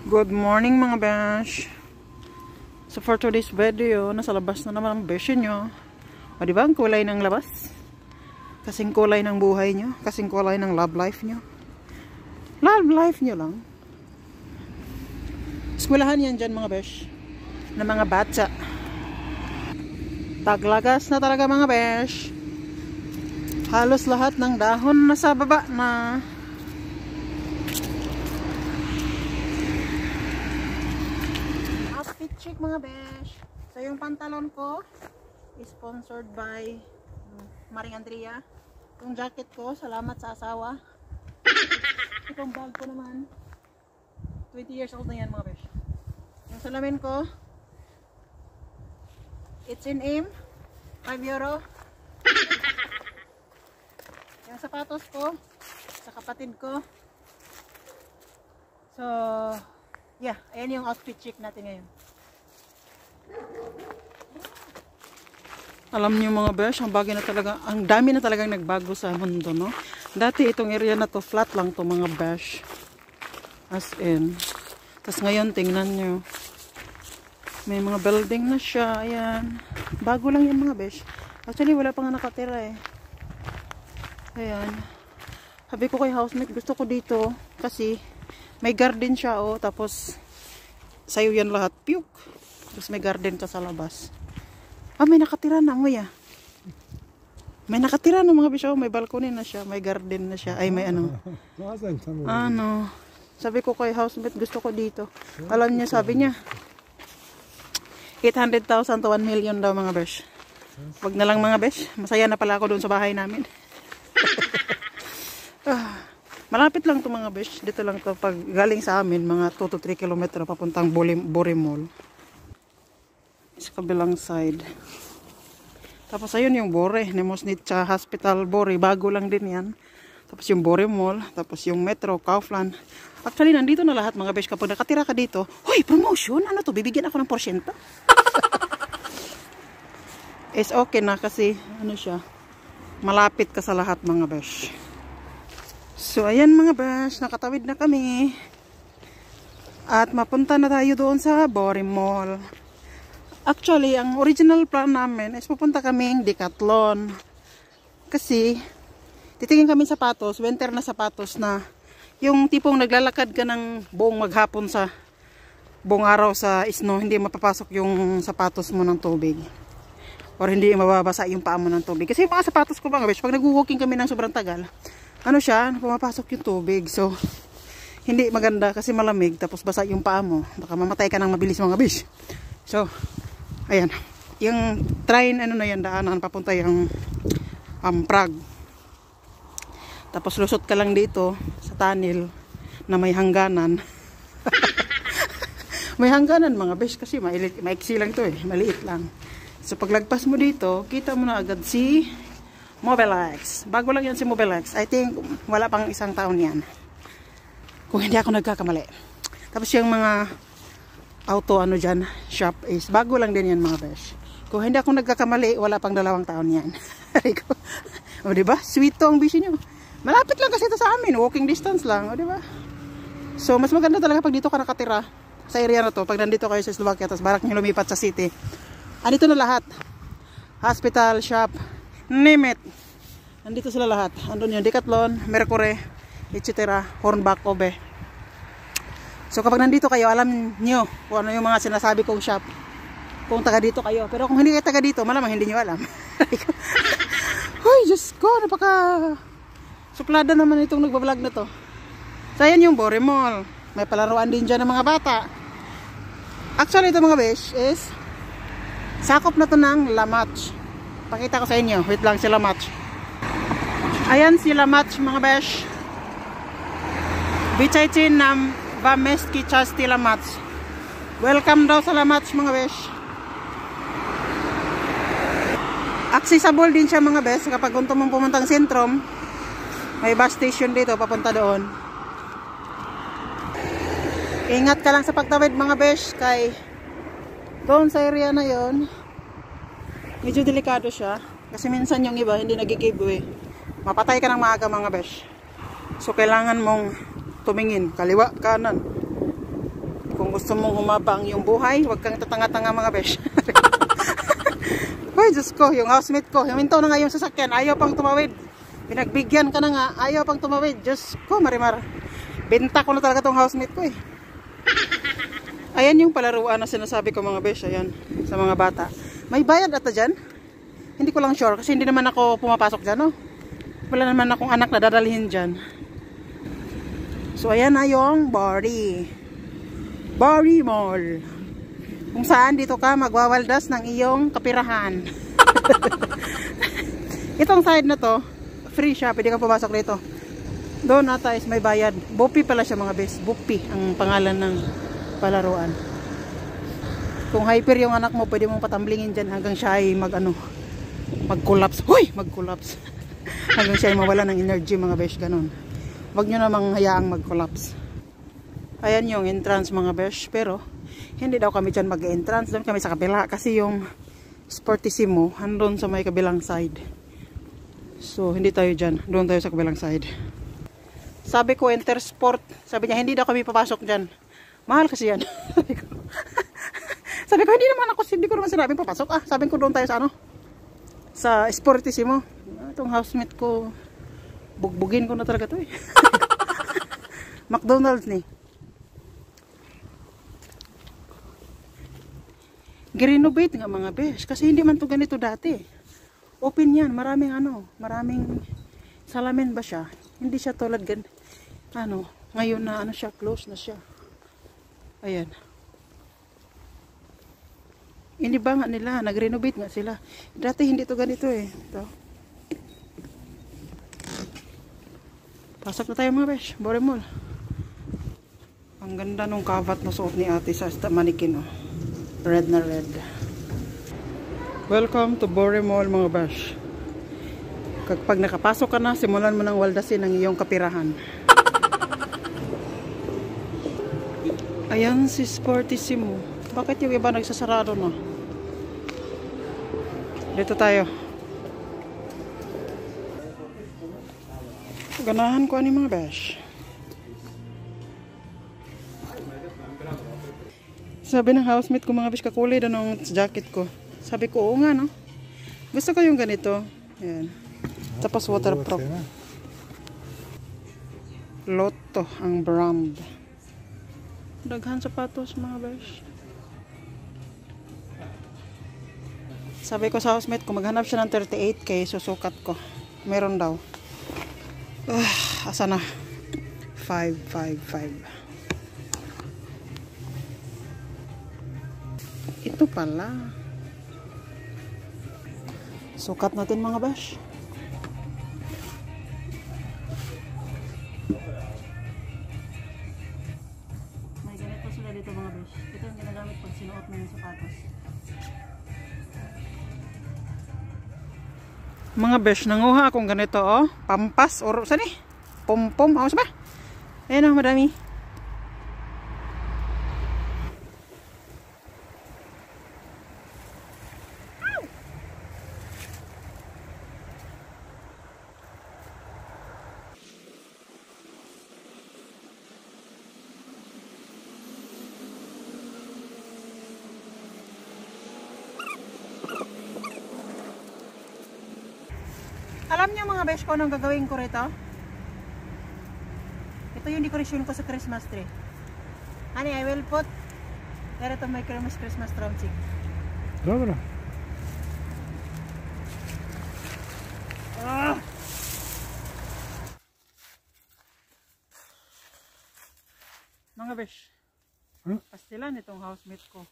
Good morning mga besh. So for today's video, nasa labas na naman ang besh nyo. O diba ang kulay ng labas? Kasing kulay ng buhay nyo. Kasing kulay ng love life nyo. Love life nyo lang. Eskwelahan yan dyan mga besh. Na mga bata. Taglagas na talaga mga besh. Halos lahat ng dahon nasa baba na. Check mga besh. So yung pantalon ko is sponsored by Maring Andrea. Yung jacket ko, salamat sa asawa. Itong bag ko naman 20 years old na yan mga besh. Yung salamin ko, it's in aim, 5 euro. Yung sapatos ko sa kapatid ko. So yeah, ayan yung outfit check natin ngayon. Alam niyo mga besh, ang bagay na talaga, ang dami na talagang nagbago sa mundo, no? Dati itong area na to, flat lang to mga besh. As in. Tapos ngayon, tingnan nyo. May mga building na siya, ayan. Bago lang yan mga besh. Actually, wala pa nga nakatira eh. Ayan. Sabi ko kay housemate, gusto ko dito. Kasi, may garden siya, oh. Tapos, sayo yan lahat. Puke. Tapos may garden ka sa labas. Ah, may nakatira na mo ya. May nakatira na mga bisyo. May balcony na siya. May garden na siya. Ay, may ano. Ano. Sabi ko kay housemate, gusto ko dito. Alam niya, sabi niya, 800,000 to 1 million daw mga besh. Wag na lang mga besh. Masaya na pala ako doon sa bahay namin. Malapit lang to mga besh. Dito lang to. Pag galing sa amin, mga 2 to 3 kilometro papuntang Buri Mall. Sa kabilang side. Tapos ayun yung Bore, Nemosnitsa Hospital Bore, bago lang din yan. Tapos yung Bore Mall, tapos yung Metro, Kaufland. Actually nandito na lahat mga besh. Kapag nakatira ka dito, hoy, promotion, ano to, bibigyan ako ng porsyento. Is okay na kasi ano siya, malapit ka sa lahat mga besh. So ayan mga besh, nakatawid na kami. At mapunta na tayo doon sa Bore Mall. Actually, ang original plan namin is pupunta kaming Decathlon. Kasi, titingin kami sapatos, winter na sapatos na yung tipong naglalakad ka ng buong maghapon sa buong araw sa snow, hindi mapapasok yung sapatos mo ng tubig. Or hindi mababasa yung paa mo ng tubig. Kasi yung mga sapatos ko mga besh, pag nag-walking kami ng sobrang tagal, ano siya, pumapasok yung tubig. So, hindi maganda kasi malamig, tapos basa yung paa mo. Baka mamatay ka ng mabilis mga besh. So, ayan, yung train ano na yan, daanan papunta yung Prague. Tapos lusot ka lang dito sa tunnel na may hangganan. May hangganan mga besh kasi maiksi lang to eh, maliit lang. So paglagpas mo dito, kita mo na agad si Mobilex. Bago lang yan si Mobilex. I think wala pang isang taon yan, kung hindi ako nagkakamali. Tapos yung mga auto ano dyan, shop is bago lang din yan mga besh. Kung hindi ako nagkakamali, wala pang 2 taon yan. O diba? Sweet to ang bishi nyo. Malapit lang kasi ito sa amin, walking distance lang, o diba? So mas maganda talaga pag dito ka nakatira sa area na to, pag nandito kayo sa Slovakia, tapos barak nyo lumipat sa city. Andito na lahat. Hospital, shop, name it. Nandito sila lahat. Andun yung Decathlon, Mercury, etc. Hornbach, Obe. So kapag nandito kayo, alam nyo kung ano yung mga sinasabi kong shop. Kung taga dito kayo. Pero kung hindi kayo taga dito, malamang hindi nyo alam. Hoy, Diyos ko, napaka suplada naman itong nagbablog na to. So ayan yung Bore Mall. May palaruan din dyan ng mga bata. Actually ito mga besh is sakop na to ng La Match. Pakita ko sa inyo. Wait lang, si La Match. Ayan si La Match mga besh. Bichaychin nam Vamestki Chasti La Match. Welcome daw sa La Match mga besh. Accessible din siya mga besh. Kapag gusto mong pumuntang sentrum, may bus station dito papunta doon. Ingat ka lang sa pagtawid mga besh, kay doon sa area na yon medyo delikado siya. Kasi minsan yung iba hindi nag-giveaway. Mapatay ka ng maaga mga besh. So kailangan mong tumingin, kaliwa, kanan. Kung gusto mong humaba ang iyong buhay, huwag kang tatanga-tanga mga besh. Hoy, Diyos ko, yung housemate ko, huminto na nga yung sasakyan, ayaw pang tumawid. Pinagbigyan ka na nga, ayaw pang tumawid. Diyos ko, marimar. Benta ko na talaga tong housemate ko eh. Ayan yung palaruan na sinasabi ko mga besh, ayan, sa mga bata. May bayad ata dyan? Hindi ko lang sure, kasi hindi naman ako pumapasok dyan, no? Wala naman akong anak na dadalhin dyan. So, ayan na yung Bari Mall. Kung saan dito ka magwawaldas ng iyong kapirahan. Itong side na to, free siya. Pwede kang pumasok dito. Doon ata is may bayad. Bupi pala siya mga bes. Bupi ang pangalan ng palaruan. Kung hyper yung anak mo, pwede mong patamblingin dyan hanggang siya ay mag-collapse. Huy! Mag-collapse. Hanggang siya ay mawala ng energy mga bes. Ganun. Huwag nyo namang hayaang mag-collapse. Ayan yung entrance mga besh, pero hindi daw kami dyan mag-entrance. Doon kami sa kabila kasi yung Sportissimo andun sa may kabilang side. So hindi tayo dyan, doon tayo sa kabilang side. Sabi ko Intersport, sabi niya hindi daw kami papasok dyan. Mahal kasi yan. Sabi ko hindi naman ako, hindi ko naman sinabing papasok. Sabi ko doon tayo sa sa Sportissimo. Itong housemate ko, bugbugin ko na talaga to eh. McDonald's ni. Girenovate nga mga besh kasi hindi man to ganito dati. Open yan, maraming salamin ba siya? Hindi siya tulad ngayon na siya, close na siya. Ayan. Iniba nga nila, nagrenovate nga sila. Dati hindi to ganito eh. Ito. Pasok na tayo mga besh, Bari Mall. Ang ganda nung kavat na suot ni ate sa manikin oh. Red na red. Welcome to Bari Mall mga bash. Kapag nakapasok ka na, simulan mo ng waldasin ang iyong kapirahan. Ayan si Sportissimo. Bakit yung iba nagsasarado na? Dito tayo. Ganahan ko ani mga bash. Sabi ng housemate ko mga bish, kakulay daw ng jacket ko. Sabi ko, oo nga no. Gusto ko yung ganito. Ayan. Tapos waterproof. Lotto ang brand. Daghan sapatos mga bish. Sabi ko sa housemate ko, maghanap siya ng 38K, susukat ko. Meron daw. Asa na? 555. Ito pala. Sukat natin mga bash. May ganito sila dito mga bash. Ito yung ginagamit pag sinuot mo yung sapatos. Mga bash, nanguha akong ganito oh. Pampas or saan eh? Pom-pom. Saan ba? Ayan oh, madami. Alam niyo mga besh ko anong gagawin ko rito? Ito yung decoration ko sa Christmas tree. Honey, I will put there to my Christmas trouncing. Dobra. Mga besh. Pastilan itong housemate ko.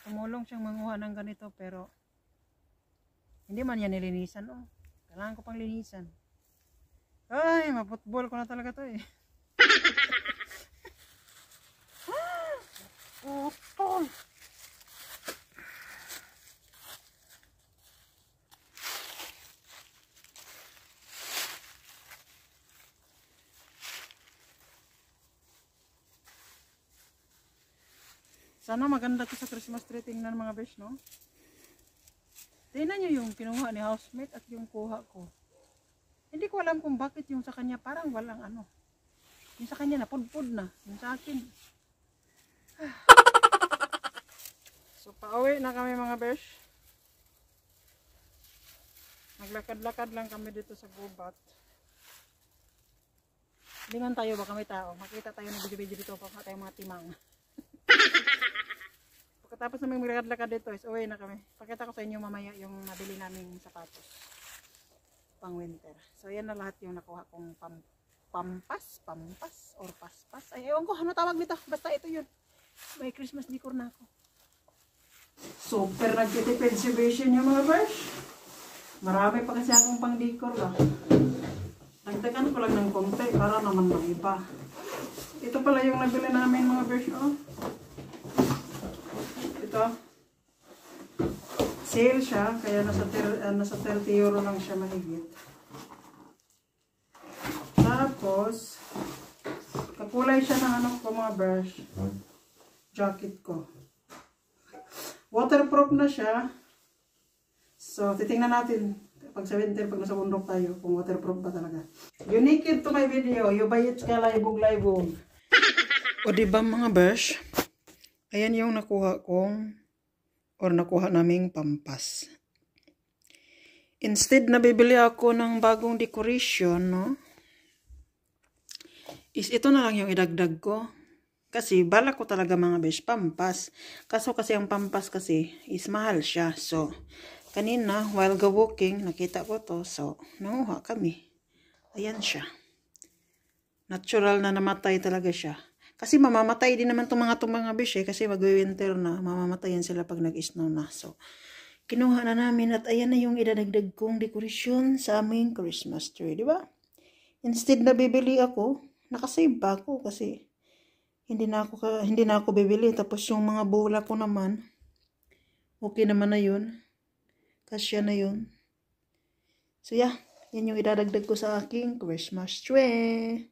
Tumulong siyang manguha ng ganito pero hindi man yan nilinisan oh. Kailangan ko pang linisan. Ay, maputbol ko na talaga to eh. Putol. Sana maganda to sa Christmas tree, tingnan mga besh, no? Tingnan nyo yung kinuha ni housemate at yung kuha ko. Hindi ko alam kung bakit yung sa kanya parang walang ano. Yung sa kanya na, pudpud na. Yung sa akin. So, pauwi na kami mga besh. Naglakad-lakad lang kami dito sa gubat. Lingan tayo, baka may tao. Makita tayo ng video-video dito, baka tayo mga timang. Pagkatapos namin maglakad-lakad dito, is uwi na kami. Pakita ko sa inyo mamaya yung nabili naming sapatos. Pang winter. So, yan na lahat yung nakuha kong pampas, or paspas. Ay, ewan ko, ano tawag nito? Basta ito yun. May Christmas decor na ako. Super nagtitipid si Vision yung mga besh. Marami pa kasi akong pang decor ba. Nagtagan ko lang ng konti para naman maiba. Ito pala yung nabili namin mga besh. Oh. Ito. Sale siya, kaya nasa 30 euro lang siya mahigit. Tapos, kakulay siya ng ano ko mga brush. Jacket ko. Waterproof na siya. So, titingnan natin pag sa winter, pag nasa bundok tayo, kung waterproof ba talaga. Unique to my video. You buy it ka laibog-laibog. O diba mga brush? Ayan yung nakuha kong nakuha naming pampas. Instead na bibili ako ng bagong decoration, no? Is ito na lang yung idagdag ko. Kasi balak ko talaga mga besh pampas. Kaso kasi ang pampas kasi is mahal siya. So, kanina while go walking, nakita ko to. So, nanguha kami. Ayan siya. Natural na namatay talaga siya. Kasi mamamatay din naman itong mga besh eh. Kasi mag-winter na, mamamatayan sila pag nag-snow na. So, kinuha na namin at ayan na yung idadagdag kong dekorasyon sa aming Christmas tree. Diba? Instead na bibili ako, nakasave pa ako kasi hindi na ako bibili. Tapos yung mga bola ko naman, okay naman na yun. Kasya na yun. So yeah, yan yung idadagdag ko sa aking Christmas tree.